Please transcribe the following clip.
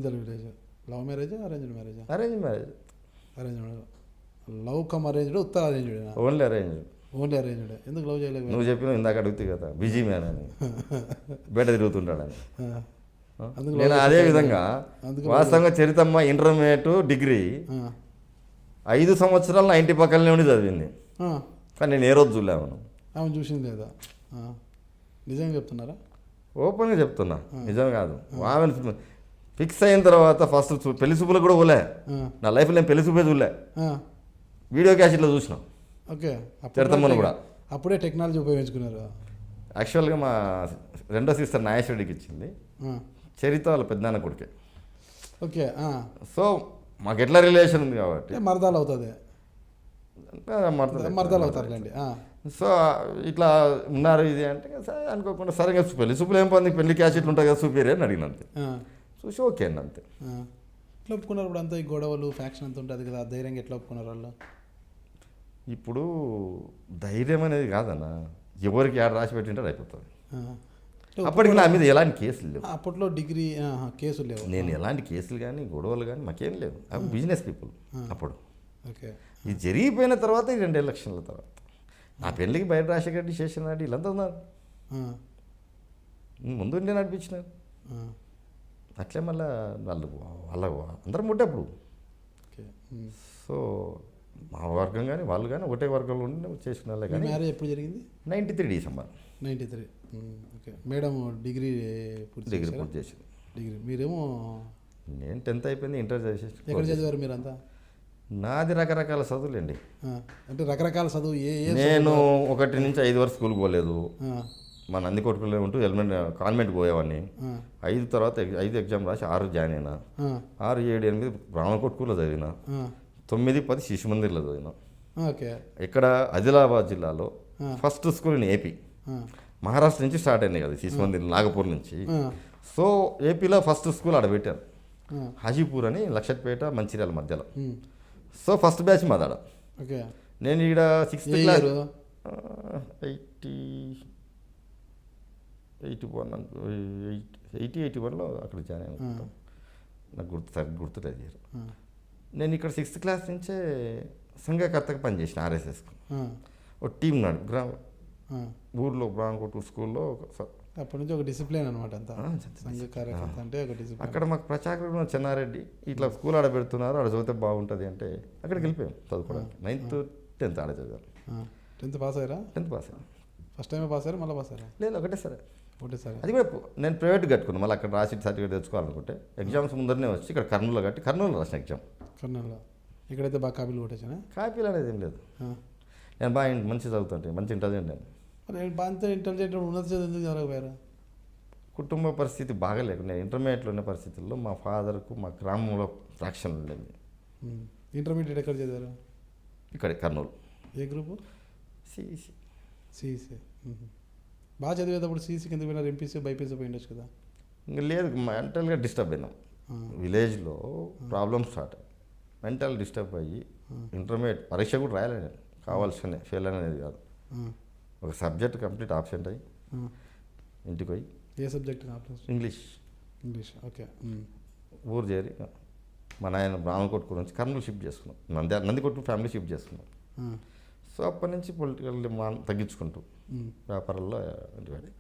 Konidela village. Love మ్యారేజా arranged మ్యారేజా? Arrange marriage. Arranged. Love come arranged, ఉత్తర arranged? Only arrange. Only arranged. ఎందుకు love చేయలేదు? నువ్వు చెప్పినావు ఇందాక అడుగుతాయి కదా, బిజీ మ్యాన్ అని, బయట తిరుగుతుంటాడని. నేను అదే విధంగా వాస్తవంగా చరితమ్మ ఇంటర్మీడియట్ డిగ్రీ 5 సంవత్సరాలు నా ఇంటి పక్కనే ఉండి చదివింది. కానీ నేను ఏ రోజు చూడలేమను. ఆమె చూసింది లేదా? నిజంగా చెప్తున్నారా? ఓపెన్గా చెప్తున్నా, నిజం కాదు. ఆమె ఫిక్స్ అయిన తర్వాత ఫస్ట్ పెళ్లి చూపులు కూడా పోలే నా లైఫ్లో. నేను పెళ్లి చూపే చూడలే, వీడియో క్యాసెట్లో చూసినా. ఓకే. చరితమ్మను కూడా అప్పుడే టెక్నాలజీ ఉపయోగించుకున్నారు. యాక్చువల్గా మా రెండో సిస్టర్ నాగేశ్వరుడికి ఇచ్చింది, చరిత వాళ్ళ పెద్దనాన్న కొడుకే. ఓకే. సో మాకు ఎట్లా రిలేషన్ ఉంది కాబట్టి మరదాలు అవుతుంది, మరదాలు అవుతారులేండి. సో ఇట్లా ఉన్నారు ఇది అంటే సరే అనుకోకుండా సరిగా పెళ్లి చూపులు ఏం పొంది పెళ్లి క్యాసెట్లు ఉంటాయి కదా చూపిరే అని అడిగిన అంతే. చూసి ఓకే అండి అంతే. ఎట్లా ఒప్పుకున్నారు ఇప్పుడు? అంతా ఈ గొడవలు ఫ్యాక్షన్ అంత ఉంటుంది కదా, ధైర్యంగా ఎట్లా ఒప్పుకున్నారు వాళ్ళు? ఇప్పుడు ధైర్యం అనేది కాదన్న, ఎవరికి ఆడ రాసి పెట్టింటారు అయిపోతుంది. అప్పటికి నా మీద ఎలాంటి కేసులు లేవు. అప్పట్లో డిగ్రీ కేసులు లేవు. నేను ఎలాంటి కేసులు కానీ గొడవలు కానీ మాకేం లేవు. అవి బిజినెస్ పీపుల్ అప్పుడు. ఓకే. ఇది జరిగిపోయిన తర్వాత ఈ 2 ఎలక్షన్ల తర్వాత నా పెళ్ళికి బయట రాజశేఖర రెడ్డి చేసిన నాటి వీళ్ళంతా ఉన్నారు, ముందు ఉండే నడిపించినారు. అట్లే మళ్ళీ వాళ్ళ అందరం ముట్టేప్పుడు. సో మా వర్గం కానీ వాళ్ళు కానీ ఒకటే వర్గంలో ఉండి చేసిన వాళ్ళే. కానీ మ్యారేజ్ ఎప్పుడు జరిగింది? 93 డిసెంబర్. 93. ఓకే. మేడం డిగ్రీ పూర్తి చేసింది. డిగ్రీ మీరేమో? నేను 10th అయిపోయింది, ఇంటర్ చేసేసి. ఎక్కడ చదివారు మీరంతా? నాది రకరకాల చదువులేండి. అంటే రకరకాల చదువు నేను 1 నుంచి 5 వరకు స్కూల్కి పోలేదు. మా నందికొట్టుకులో ఉంటూ కాన్వెంట్కి పోయేవాడిని. 5 తర్వాత 5 ఎగ్జామ్ రాసి 6 జాయిన్ అయినా. 6, 7, 8 బ్రాహ్మణకొట్టుకులో చదివిన. 9, 10 శిశు మందిర్లో చదివిన. ఓకే. ఇక్కడ ఆదిలాబాద్ జిల్లాలో first school in AP. Maharashtra నుంచి స్టార్ట్ అయింది కదా శిశు మందిర్, నాగపూర్ నుంచి. సో ఏపీలో ఫస్ట్ స్కూల్ ఆడ పెట్టారు, హాజీపూర్ అని, లక్షట్పేట మంచిర్యాల మధ్యలో. సో ఫస్ట్ బ్యాచ్ మాదాడ. ఓకే. నేను ఈడ 6th క్లాస్ 81లో అక్కడ జాయిన్ అయినా. నాకు గుర్తులేదు. నేను ఇక్కడ 6th క్లాస్ నుంచే సంఘకర్తగా పనిచేసిన ఆర్ఎస్ఎస్కు. ఒక టీం నాడు ఊర్లో బ్రాంకోటూర్ స్కూల్లో. అప్పటి నుంచి ఒక డిసిప్లిన్ అనమాట అంతా, సంఘకార్యకర్త అంటే ఒక డిసిప్లిన్. అక్కడ మాకు ప్రచారం చెన్నారెడ్డి ఇట్లా స్కూల్ ఆడ పెడుతున్నారు, ఆడ చదివితే బాగుంటుంది అంటే అక్కడికి వెళ్ళిపోయాం చదువుకోవడానికి. 9th, 10th ఆడ చదివాను. 10th పాస్ అయ్యారా? 10th పాస్ అయ్యాను. ఫస్ట్ టైమే పాస్ అయ్యారా మళ్ళీ పాస్ అయ్యారా? లేదు, ఒకటే సరే. అది కూడా నేను ప్రైవేట్ కట్టుకున్నాను. మళ్ళీ అక్కడ రాసి సర్టిఫికేట్ తెచ్చుకోవాలనుకుంటే ఎగ్జామ్స్ ముందరనే వచ్చి ఇక్కడ కర్నూలులో కట్టి కర్నూలులో రాసిన ఎగ్జామ్. కర్నూలులో ఇక్కడైతే బాగా కాపీలు కొట్టేసానా? కాపీలు అనేది ఏం లేదు. నేను బాగా మంచి చదువుతుంటే, మంచి ఇంటెలిజెంట్. నేను బాగా ఇంటెలిజెంట్ ఉన్నత చదువు ఎందుకు జరగపోయారా? కుటుంబ పరిస్థితి బాగలేకు. నేను ఇంటర్మీడియట్లో ఉన్న పరిస్థితుల్లో మా ఫాదర్కు మా గ్రామంలో ఫ్రాక్షన్ ఉండేది. ఇంటర్మీడియట్ ఎక్కడ చదివారు? ఇక్కడ కర్నూలు. ఏ గ్రూపు? సిఈసి. సిఈసి. బాగా చదివేటప్పుడు సిఈసి కింద పోయినారు, ఎంపీసీ బైపీసీ పోయి ఉండొచ్చు కదా? ఇంకా లేదు, మెంటల్గా డిస్టర్బ్ అయినాం. విలేజ్లో ప్రాబ్లమ్ స్టార్ట్ అయ్యి మెంటల్ డిస్టర్బ్ అయ్యి ఇంటర్మీడియట్ పరీక్ష కూడా రాయలే నేను. కావాల్సిన ఫెయిల్ అనేది కాదు, ఒక సబ్జెక్ట్ కంప్లీట్ ఆబ్సెంట్ అయ్యి ఇంటికి పోయి. ఏ సబ్జెక్ట్? ఇంగ్లీష్. ఓకే. ఊరు చేరి మా నాయన బ్రాహ్మణకొట్టు నుంచి కర్నూలు షిఫ్ట్ చేసుకున్నాం. నందికొట్టు ఫ్యామిలీ షిఫ్ట్ చేసుకున్నాం. సో అప్పటి నుంచి పొలిటికల్ తగ్గించుకుంటూ వ్యాపారాల్లో ఇంటివాడి.